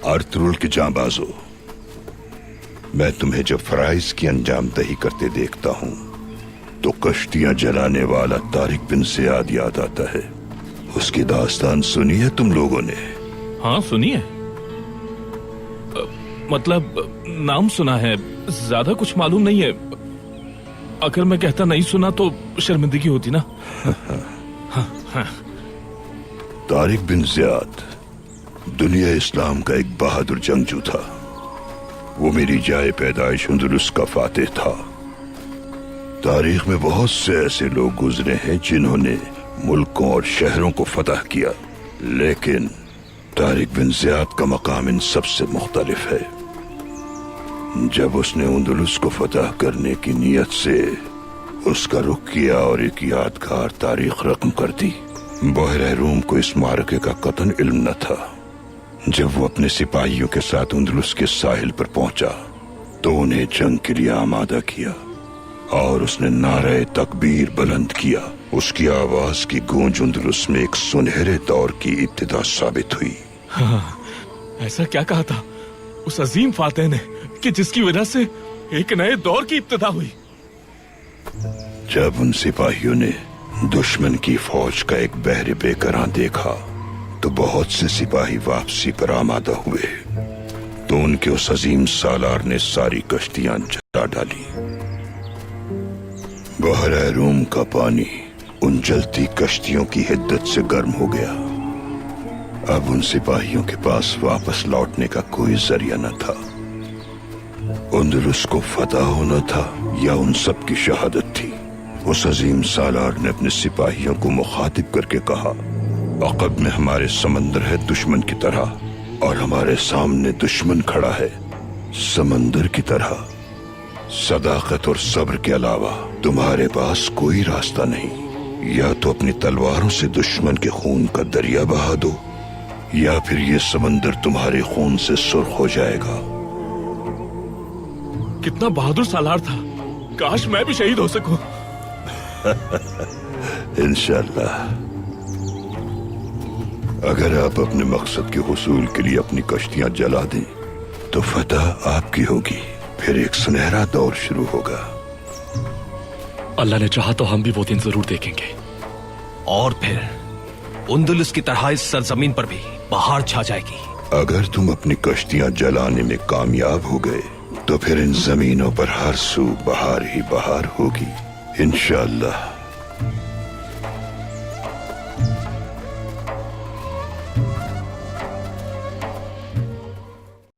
आर्तुरुल के जांबाजो, मैं तुम्हें जब फराइज की अंजाम दही करते देखता हूं तो कश्तियां जलाने वाला तारिक बिन ज़ियाद याद आता है। उसकी दास्तान सुनी है तुम लोगों ने? हाँ सुनी है, मतलब नाम सुना है, ज्यादा कुछ मालूम नहीं है। अगर मैं कहता नहीं सुना तो शर्मिंदगी होती ना। तारिक बिन ज़ियाद दुनिया इस्लाम का एक बहादुर जंगजू था। वो मेरी जाए पैदाइश अंदलुस का फातेह था। तारीख में बहुत से ऐसे लोग गुजरे हैं जिन्होंने मुल्कों और शहरों को फतह किया, लेकिन तारिक बिन ज़ियाद का मकाम इन सबसे मुख्तलिफ है। जब उसने अंदलुस को फतह करने की नीयत से उसका रुख किया और एक यादगार तारीख रकम कर दी। बहरे रूम को इस मारके का कतन इल्म न था। जब वो अपने सिपाहियों के साथ अंदलुस के साहिल पर पहुंचा तो उन्हें जंग के लिए आमादा किया और उसने नारे तकबीर बुलंद किया। उसकी आवाज की गूंज अंदलुस में एक सुनहरे दौर की इब्तिदा साबित हुई। हाँ, ऐसा क्या कहा था उस अजीम फातेह ने कि जिसकी वजह से एक नए दौर की इब्तिदा हुई? जब उन सिपाहियों ने दुश्मन की फौज का एक बहरे बेकरां देखा तो बहुत से सिपाही वापसी पर आमादा हुए, तो उनके उस अजीम सालार ने सारी कश्तियां जला डाली। बहरे रूम का पानी उन जलती कश्तियों की हिद्दत से गर्म हो गया। अब उन सिपाहियों के पास वापस लौटने का कोई जरिया न था। अंदलुस को फतह होना था या उन सब की शहादत थी। उस अजीम सालार ने अपने सिपाहियों को मुखातिब करके कहा, अक़ब में हमारे समंदर है दुश्मन की तरह और हमारे सामने दुश्मन खड़ा है समंदर की तरह। सदाकत और सब्र के अलावा तुम्हारे पास कोई रास्ता नहीं। या तो अपनी तलवारों से दुश्मन के खून का दरिया बहा दो या फिर ये समंदर तुम्हारे खून से सुर्ख हो जाएगा। कितना बहादुर सालार था, काश मैं भी शहीद हो सकूं। इंशाअल्लाह। अगर आप अपने मकसद के हुसूल के लिए अपनी कश्तियां जला दें तो फतह आपकी होगी, फिर एक सुनहरा दौर शुरू होगा। अल्लाह ने चाहा तो हम भी वो दिन जरूर देखेंगे। और फिर अंदलुस की तरह इस सरजमीन पर भी बहार छा जाएगी। अगर तुम अपनी कश्तियां जलाने में कामयाब हो गए तो फिर इन जमीनों पर हर सू बहार ही बहार होगी इंशाअल्लाह।